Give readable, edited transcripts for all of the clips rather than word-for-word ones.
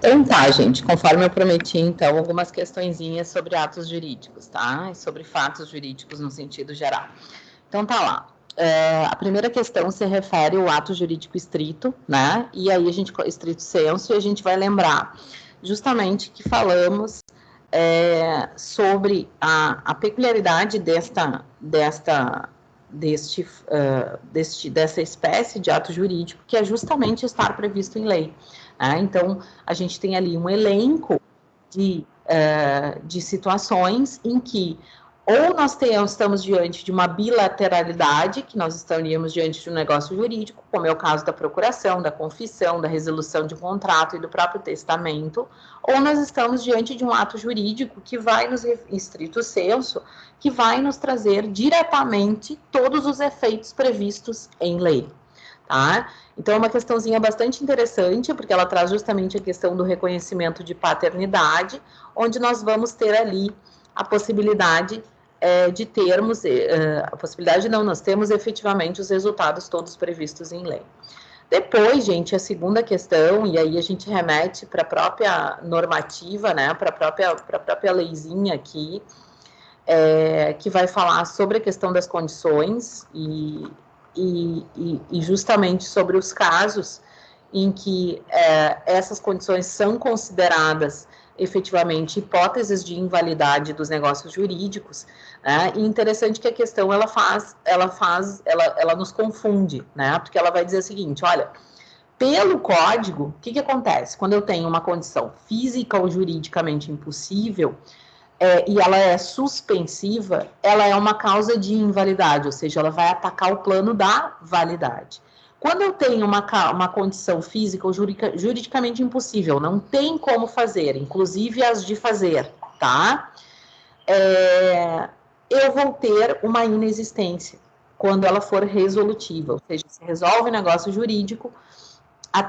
Então tá, gente, conforme eu prometi, então, algumas questõezinhas sobre atos jurídicos, tá? E sobre fatos jurídicos no sentido geral. Então tá lá. A primeira questão se refere ao ato jurídico estrito, né? E aí a gente, estrito sensu, e a gente vai lembrar justamente que falamos sobre a peculiaridade dessa espécie de ato jurídico, que é justamente estar previsto em lei. Né? Então, a gente tem ali um elenco de situações em que ou nós estamos diante de uma bilateralidade, que nós estaríamos diante de um negócio jurídico, como é o caso da procuração, da confissão, da resolução de contrato e do próprio testamento, ou nós estamos diante de um ato jurídico que vai nos, em estrito sensu, que vai nos trazer diretamente todos os efeitos previstos em lei. Tá? Então, é uma questãozinha bastante interessante, porque ela traz justamente a questão do reconhecimento de paternidade, onde nós vamos ter ali a possibilidade de termos, a possibilidade não, nós temos efetivamente os resultados todos previstos em lei. Depois, gente, a segunda questão, e aí a gente remete para a própria normativa, né, para a própria leizinha aqui, que vai falar sobre a questão das condições e justamente sobre os casos em que essas condições são consideradas efetivamente hipóteses de invalidade dos negócios jurídicos, né? E interessante que a questão ela nos confunde, né? Porque ela vai dizer o seguinte, olha, pelo código, o que acontece? Quando eu tenho uma condição física ou juridicamente impossível, e ela é suspensiva, ela é uma causa de invalidade, ou seja, ela vai atacar o plano da validade. Quando eu tenho uma condição física ou juridicamente impossível, não tem como fazer, inclusive as de fazer, tá? Eu vou ter uma inexistência quando ela for resolutiva, ou seja, se resolve o negócio jurídico a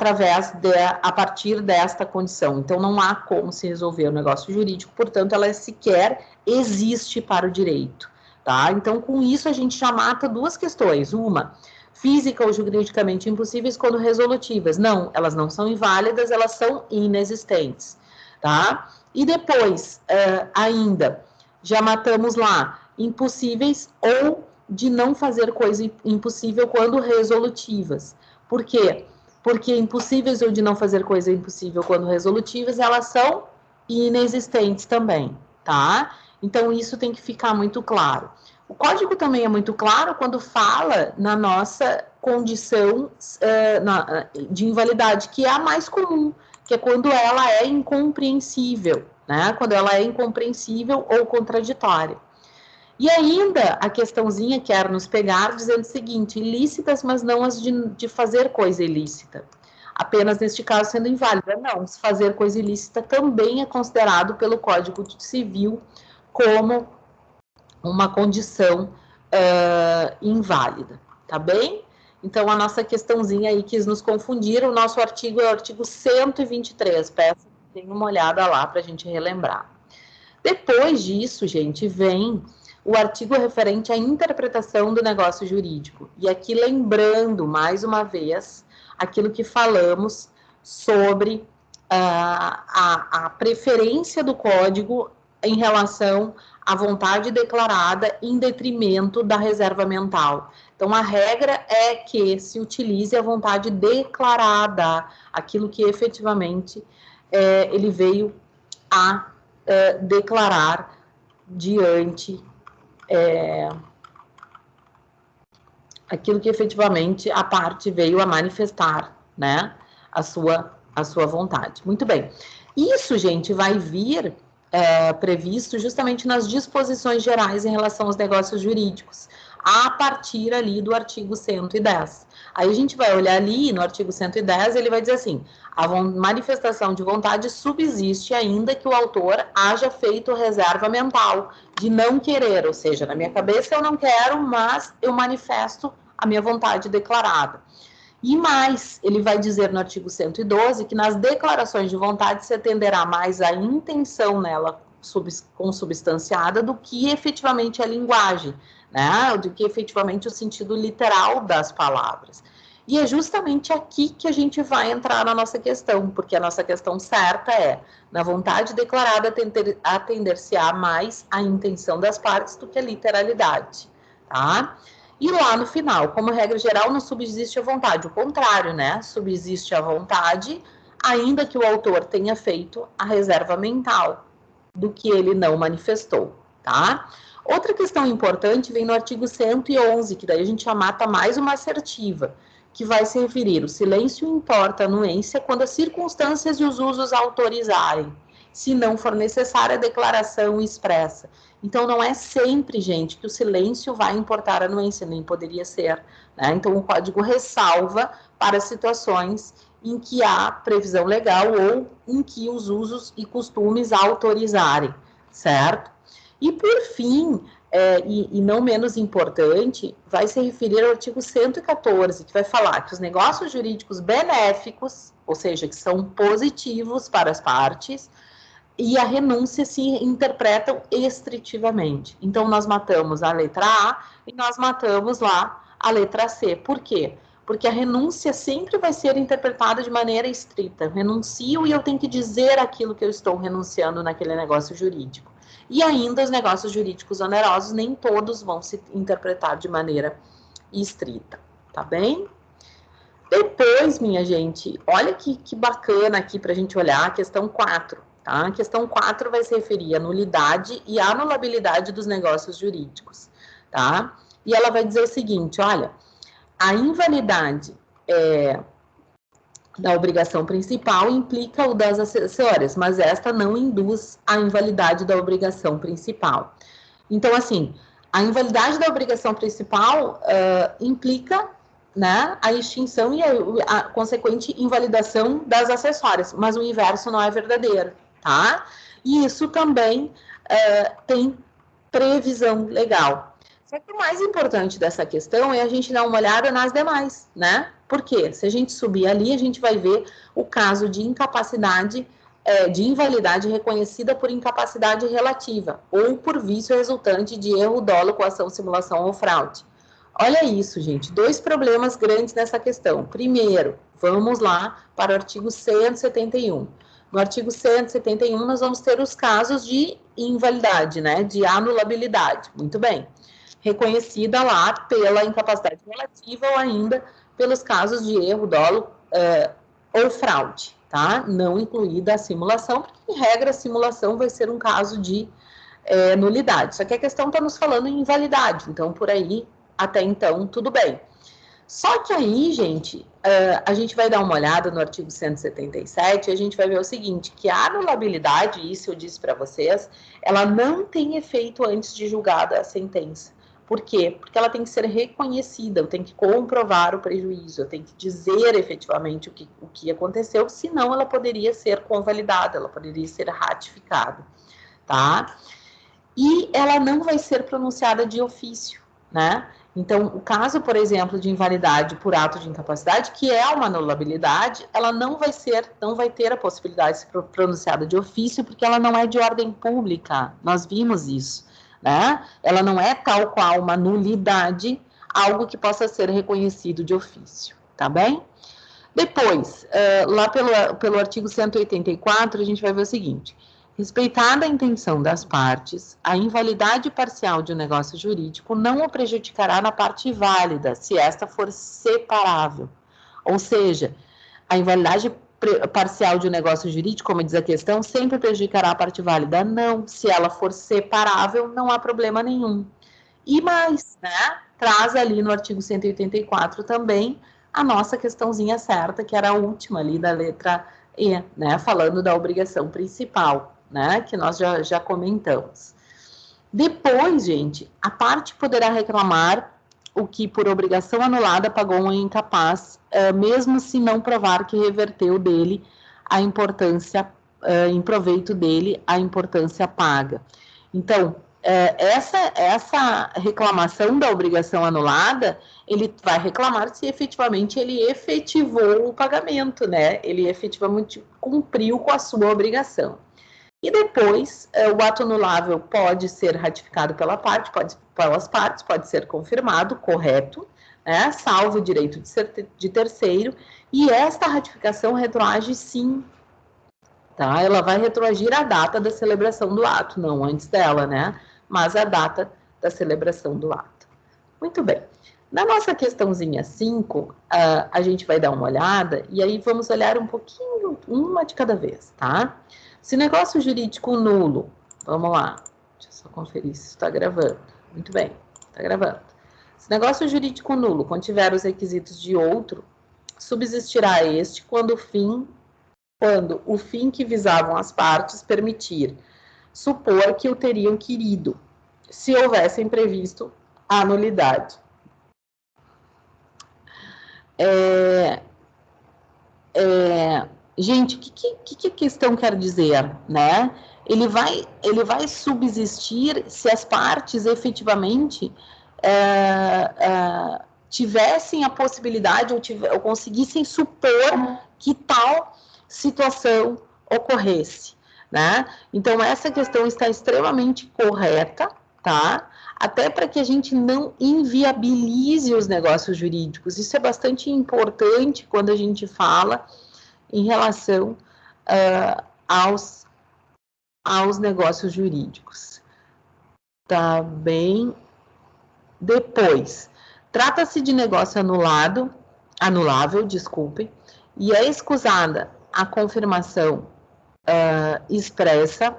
partir desta condição. Então, não há como se resolver o negócio jurídico, portanto, ela sequer existe para o direito, tá? Então, com isso, a gente já mata duas questões. Uma, física ou juridicamente impossíveis quando resolutivas. Não, elas não são inválidas, elas são inexistentes, tá? E depois, ainda, já matamos lá, impossíveis ou de não fazer coisa impossível quando resolutivas. Por quê? Porque impossíveis ou de não fazer coisa impossível quando resolutivas, elas são inexistentes também, tá? Então, isso tem que ficar muito claro. O código também é muito claro quando fala na nossa condição de invalidade, que é a mais comum, que é quando ela é incompreensível, né? Quando ela é incompreensível ou contraditória. E ainda a questãozinha quer nos pegar dizendo o seguinte, ilícitas, mas não as de fazer coisa ilícita. Apenas neste caso sendo inválida. Não, se fazer coisa ilícita também é considerado pelo Código Civil como uma condição inválida, tá bem? Então, a nossa questãozinha aí quis nos confundir, o nosso artigo é o artigo 123, peço que tenham uma olhada lá para a gente relembrar. Depois disso, gente, vem o artigo referente à interpretação do negócio jurídico. E aqui lembrando, mais uma vez, aquilo que falamos sobre a preferência do código em relação à vontade declarada em detrimento da reserva mental. Então, a regra é que se utilize a vontade declarada, aquilo que efetivamente ele veio a declarar diante aquilo que efetivamente a parte veio a manifestar, né, a sua vontade. Muito bem. Isso, gente, vai vir previsto justamente nas disposições gerais em relação aos negócios jurídicos, a partir ali do artigo 110. Aí a gente vai olhar ali no artigo 110, ele vai dizer assim, a manifestação de vontade subsiste ainda que o autor haja feito reserva mental de não querer, ou seja, na minha cabeça eu não quero, mas eu manifesto a minha vontade declarada. E mais, ele vai dizer no artigo 112 que nas declarações de vontade se atenderá mais à intenção nela consubstanciada do que efetivamente a linguagem, né? Do que efetivamente o sentido literal das palavras. E é justamente aqui que a gente vai entrar na nossa questão, porque a nossa questão certa é, na vontade declarada, atender-se-á mais a intenção das partes do que a literalidade, tá? E lá no final, como regra geral, não subsiste a vontade, o contrário, né? Subsiste a vontade, ainda que o autor tenha feito a reserva mental do que ele não manifestou, tá? Outra questão importante vem no artigo 111, que daí a gente já mata mais uma assertiva, que vai se referir: o silêncio importa a anuência quando as circunstâncias e os usos autorizarem, se não for necessária a declaração expressa. Então, não é sempre, gente, que o silêncio vai importar a anuência, nem poderia ser, né? Então, o código ressalva para situações em que há previsão legal ou em que os usos e costumes autorizarem, certo? E, por fim, e não menos importante, vai se referir ao artigo 114, que vai falar que os negócios jurídicos benéficos, ou seja, que são positivos para as partes, e a renúncia se interpretam estritivamente. Então, nós matamos a letra A e nós matamos lá a letra C. Por quê? Porque a renúncia sempre vai ser interpretada de maneira estrita. Eu renuncio e eu tenho que dizer aquilo que eu estou renunciando naquele negócio jurídico. E ainda os negócios jurídicos onerosos, nem todos vão se interpretar de maneira estrita, tá bem? Depois, minha gente, olha que bacana aqui para a gente olhar a questão 4. Tá? A questão 4 vai se referir à nulidade e anulabilidade dos negócios jurídicos. Tá? E ela vai dizer o seguinte, olha, a invalidade da obrigação principal implica o das acessórias, mas esta não induz a invalidade da obrigação principal. Então, assim, a invalidade da obrigação principal implica, né, a extinção e a consequente invalidação das acessórias, mas o inverso não é verdadeiro, tá? E isso também tem previsão legal. Só que o mais importante dessa questão é a gente dar uma olhada nas demais, né? Por quê? Se a gente subir ali, a gente vai ver o caso de incapacidade, de invalidade reconhecida por incapacidade relativa ou por vício resultante de erro, dolo, coação, simulação ou fraude. Olha isso, gente, 2 problemas grandes nessa questão. Primeiro, vamos lá para o artigo 171. No artigo 171, nós vamos ter os casos de invalidade, né, de anulabilidade. Muito bem. Reconhecida lá pela incapacidade relativa ou ainda pelos casos de erro, dolo ou fraude, tá? Não incluída a simulação, porque, em regra, a simulação vai ser um caso de nulidade. Só que a questão está nos falando em invalidade, então, por aí, até então, tudo bem. Só que aí, gente, a gente vai dar uma olhada no artigo 177 e a gente vai ver o seguinte, que a anulabilidade, isso eu disse para vocês, ela não tem efeito antes de julgada a sentença. Por quê? Porque ela tem que ser reconhecida, eu tenho que comprovar o prejuízo, eu tenho que dizer efetivamente o que aconteceu, senão ela poderia ser convalidada, ela poderia ser ratificada, tá? E ela não vai ser pronunciada de ofício, né? Então, o caso, por exemplo, de invalidade por ato de incapacidade, que é uma anulabilidade, ela não vai ter a possibilidade de ser pronunciada de ofício, porque ela não é de ordem pública. Nós vimos isso, né? Ela não é tal qual uma nulidade, algo que possa ser reconhecido de ofício, tá bem? Depois, lá pelo artigo 184, a gente vai ver o seguinte: respeitada a intenção das partes, a invalidade parcial de um negócio jurídico não o prejudicará na parte válida, se esta for separável. Ou seja, a invalidade parcial de um negócio jurídico, como diz a questão, sempre prejudicará a parte válida? Não. Se ela for separável, não há problema nenhum. E mais, né? Traz ali no artigo 184 também a nossa questãozinha certa, que era a última ali da letra E, né? Falando da obrigação principal, né, que nós já comentamos. Depois, gente, a parte poderá reclamar o que por obrigação anulada pagou um incapaz, mesmo se não provar que reverteu dele a importância, em proveito dele, a importância paga. Então, essa reclamação da obrigação anulada, ele vai reclamar se efetivamente ele efetivou o pagamento, né? Ele efetivamente cumpriu com a sua obrigação. E depois, o ato anulável pode ser ratificado pelas partes, pode ser confirmado, correto, né? Salvo o direito de terceiro, e esta ratificação retroage sim, tá? Ela vai retroagir a data da celebração do ato, não antes dela, né? Mas a data da celebração do ato. Muito bem. Na nossa questãozinha 5, a gente vai dar uma olhada, e aí vamos olhar um pouquinho, uma de cada vez, tá? Se negócio jurídico nulo, vamos lá, deixa eu só conferir se está gravando. Muito bem, está gravando. Se negócio jurídico nulo contiver os requisitos de outro, subsistirá este quando o fim que visavam as partes permitir supor que o teriam querido, se houvessem previsto a nulidade. Gente, o que a questão quer dizer, né? Ele vai subsistir se as partes efetivamente tivessem a possibilidade ou conseguissem supor que tal situação ocorresse, né? Então, essa questão está extremamente correta, tá? Até para que a gente não inviabilize os negócios jurídicos. Isso é bastante importante quando a gente fala em relação aos negócios jurídicos. Tá bem? Depois, trata-se de negócio anulável, desculpe, e é escusada a confirmação expressa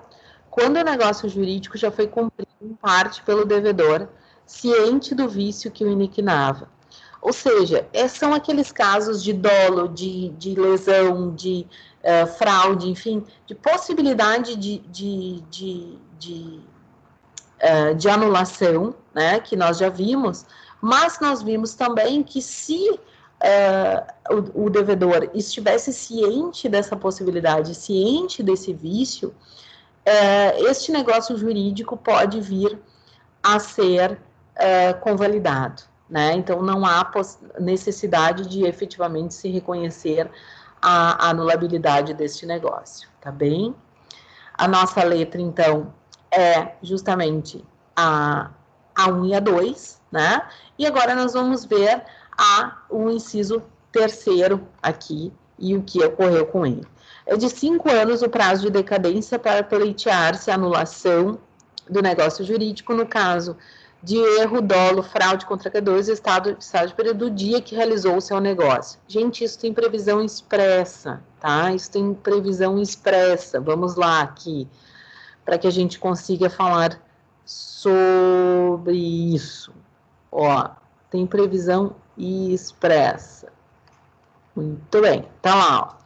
quando o negócio jurídico já foi cumprido em parte pelo devedor, ciente do vício que o iniquinava. Ou seja, são aqueles casos de dolo, de lesão, de fraude, enfim, de possibilidade de anulação, né, que nós já vimos, mas nós vimos também que se o devedor estivesse ciente dessa possibilidade, ciente desse vício, este negócio jurídico pode vir a ser convalidado, né? Então, não há necessidade de efetivamente se reconhecer a anulabilidade deste negócio, tá bem? A nossa letra, então, é justamente a 1 e a 2, né? E agora nós vamos ver o inciso 3º aqui e o que ocorreu com ele. É de 5 anos o prazo de decadência para pleitear-se a anulação do negócio jurídico no caso de erro, dolo, fraude contra credores, estado de período do dia que realizou o seu negócio. Gente, isso tem previsão expressa, tá? Isso tem previsão expressa. Vamos lá aqui, para que a gente consiga falar sobre isso. Ó, tem previsão expressa. Muito bem, tá lá, ó.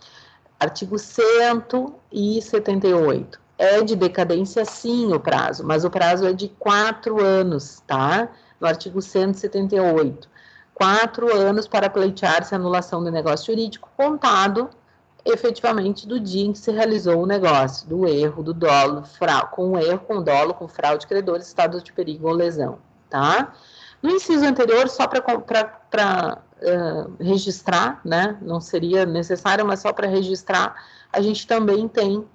Artigo 178. É de decadência, sim, o prazo, mas o prazo é de 4 anos, tá? No artigo 178. 4 anos para pleitear-se a anulação do negócio jurídico, contado efetivamente do dia em que se realizou o negócio, do erro, do dolo, com erro, com dolo, com fraude, credores, estado de perigo ou lesão, tá? No inciso anterior, só para registrar, né? Não seria necessário, mas só para registrar, a gente também tem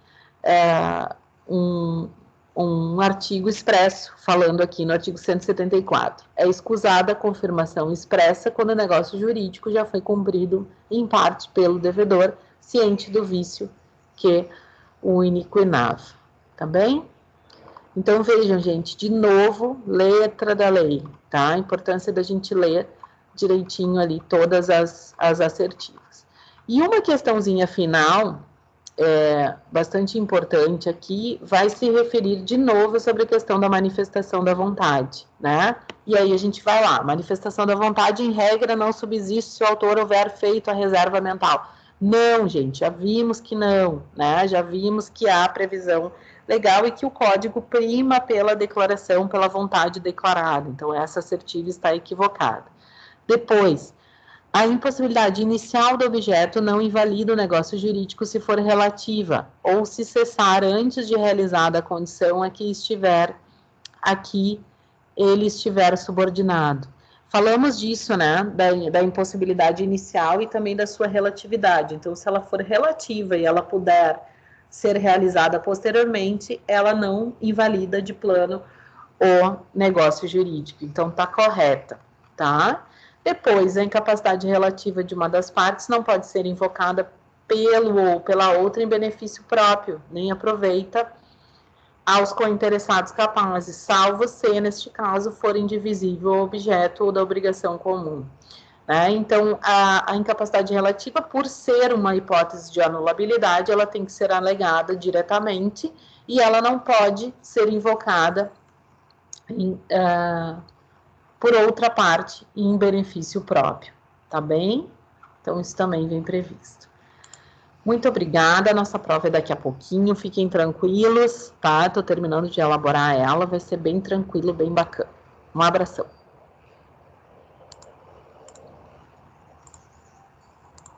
um artigo expresso, falando aqui no artigo 174. É escusada a confirmação expressa quando o negócio jurídico já foi cumprido em parte pelo devedor, ciente do vício que o iniquinava. Tá bem? Então, vejam, gente, de novo, letra da lei, tá? A importância da gente ler direitinho ali todas as assertivas. E uma questãozinha final, bastante importante aqui, vai se referir de novo sobre a questão da manifestação da vontade, né? E aí a gente vai lá, manifestação da vontade, em regra, não subsiste se o autor houver feito a reserva mental. Não, gente, já vimos que não, né? Já vimos que há previsão legal e que o código prima pela declaração, pela vontade declarada. Então, essa assertiva está equivocada. Depois, a impossibilidade inicial do objeto não invalida o negócio jurídico se for relativa ou se cessar antes de realizada a condição a que ele estiver subordinado. Falamos disso, né, da impossibilidade inicial e também da sua relatividade. Então, se ela for relativa e ela puder ser realizada posteriormente, ela não invalida de plano o negócio jurídico. Então, tá correta, tá? Depois, a incapacidade relativa de uma das partes não pode ser invocada pelo ou pela outra em benefício próprio, nem aproveita aos cointeressados capazes, salvo se, neste caso, for indivisível o objeto ou da obrigação comum. Né? Então, a incapacidade relativa, por ser uma hipótese de anulabilidade, ela tem que ser alegada diretamente e ela não pode ser invocada por outra parte em benefício próprio, tá bem? Então, isso também vem previsto. Muito obrigada, nossa prova é daqui a pouquinho, fiquem tranquilos, tá? Tô terminando de elaborar ela, vai ser bem tranquilo, bem bacana. Um abração.